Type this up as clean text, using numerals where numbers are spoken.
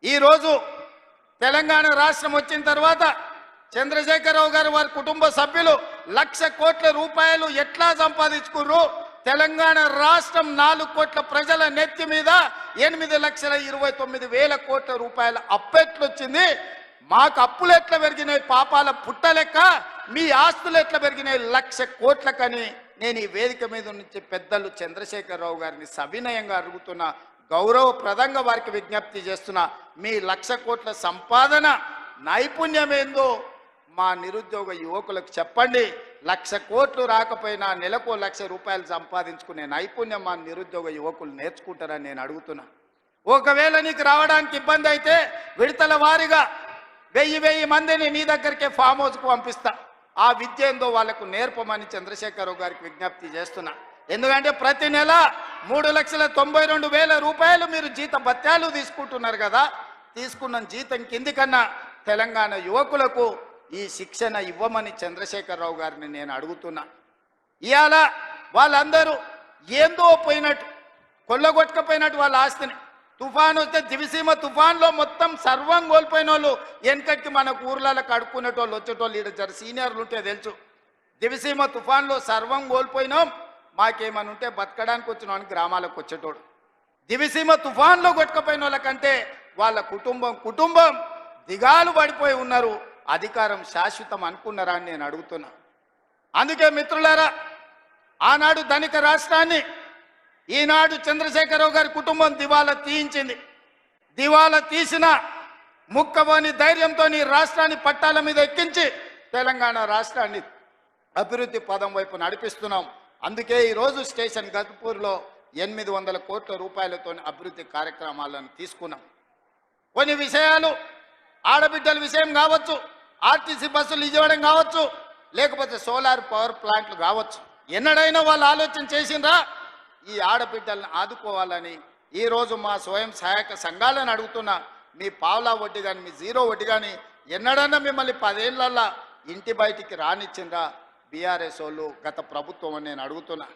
ఈరోజు తెలంగాణ రాష్ట్రం వచ్చిన తర్వాత చంద్రశేఖరరావు గారు వారి కుటుంబ సభ్యులు 1,00,000 కోట్ల రూపాయలు ఎట్లా సంపాదించుకున్నారు? తెలంగాణ రాష్ట్రం 4 కోట్ల ప్రజల నెత్తి మీద 8,29,000 కోట్ల రూపాయల అప్పెట్లొచ్చింది. మాకు అప్పులు ఎట్లా పెరిగినాయి పాపాల పుట్టలెక్క, మీ ఆస్తులు ఎట్లా పెరిగినాయి 1,00,000 కోట్లకని నేను ఈ వేదిక మీద నుంచి పెద్దలు చంద్రశేఖరరావు గారిని సవినయంగా అడుగుతున్నా, గౌరవప్రదంగా వారికి విజ్ఞప్తి చేస్తున్నా. మీ 1,00,000 కోట్ల సంపాదన నైపుణ్యం ఏందో మా నిరుద్యోగ యువకులకు చెప్పండి. 1,00,000 కోట్లు రాకపోయినా నెలకు 1,00,000 రూపాయలు సంపాదించుకునే నైపుణ్యం మా నిరుద్యోగ యువకులు నేర్చుకుంటారని నేను అడుగుతున్నా. ఒకవేళ నీకు రావడానికి ఇబ్బంది అయితే విడతల వారీగా 1000 మందిని నీ దగ్గరికే ఫామ్ హౌస్కు పంపిస్తా. ఆ విద్య ఏందో వాళ్ళకు నేర్పమని చంద్రశేఖరరావు గారికి విజ్ఞప్తి చేస్తున్నా. ఎందుకంటే ప్రతి నెల 3,92,000 రూపాయలు మీరు జీత భత్యాలు తీసుకుంటున్నారు కదా. తీసుకున్న జీతం కింది కన్నా తెలంగాణ యువకులకు ఈ శిక్షణ ఇవ్వమని చంద్రశేఖరరావు గారిని నేను అడుగుతున్నా. ఇవాళ వాళ్ళందరూ ఏందో పోయినట్టు, కొల్లగొట్టకపోయినట్టు వాళ్ళ ఆస్తిని, తుఫాన్ వస్తే దివిసీమ తుఫాన్లో మొత్తం సర్వం కోల్పోయిన వాళ్ళు వెనకటికి మనకు ఊర్లలో కడుక్కునేటోళ్ళు వచ్చేటోళ్ళు ఈడ జర సీనియర్లు ఉంటే తెలుసు. దివిసీమ తుఫాన్లో సర్వం కోల్పోయినాం, మాకేమని ఉంటే బతకడానికి వచ్చినామని గ్రామాలకు వచ్చేటోడు. దివిసీమ తుఫాన్లో కొట్టుకపోయిన వాళ్ళకంటే వాళ్ళ కుటుంబం దిగాలు పడిపోయి ఉన్నారు. అధికారం శాశ్వతం అనుకున్నారా అని నేను అడుగుతున్నా. అందుకే మిత్రులారా, ఆనాడు ధనిక రాష్ట్రాన్ని ఈనాడు చంద్రశేఖరరావు గారి కుటుంబం దివాలా తీయించింది. దివాలా తీసిన ముక్కబోని ధైర్యంతో రాష్ట్రాన్ని పట్టాల మీద ఎక్కించి తెలంగాణ రాష్ట్రాన్ని అభివృద్ధి పదం వైపు నడిపిస్తున్నాం. అందుకే ఈరోజు స్టేషన్ గద్పూర్లో 800 కోట్ల రూపాయలతో అభివృద్ధి కార్యక్రమాలను తీసుకున్నాం. కొన్ని విషయాలు ఆడబిడ్డల విషయం కావచ్చు, ఆర్టీసీ బస్సులు ఇవ్వడం కావచ్చు, లేకపోతే సోలార్ పవర్ ప్లాంట్లు కావచ్చు. ఎన్నడైనా వాళ్ళు ఆలోచన చేసిండ్రా ఈ ఆడబిడ్డలను ఆదుకోవాలని? ఈరోజు మా స్వయం సహాయక సంఘాలను అడుగుతున్నా, మీ పావలా వడ్డీ కానీ మీ జీరో వడ్డీ కానీ ఎన్నడన్నా మిమ్మల్ని 10 ఏళ్ళల్లో ఇంటి బయటికి రానిచ్చిండ్రా బీఆర్ఎస్ వాళ్ళు, గత ప్రభుత్వం అని నేను అడుగుతున్నా.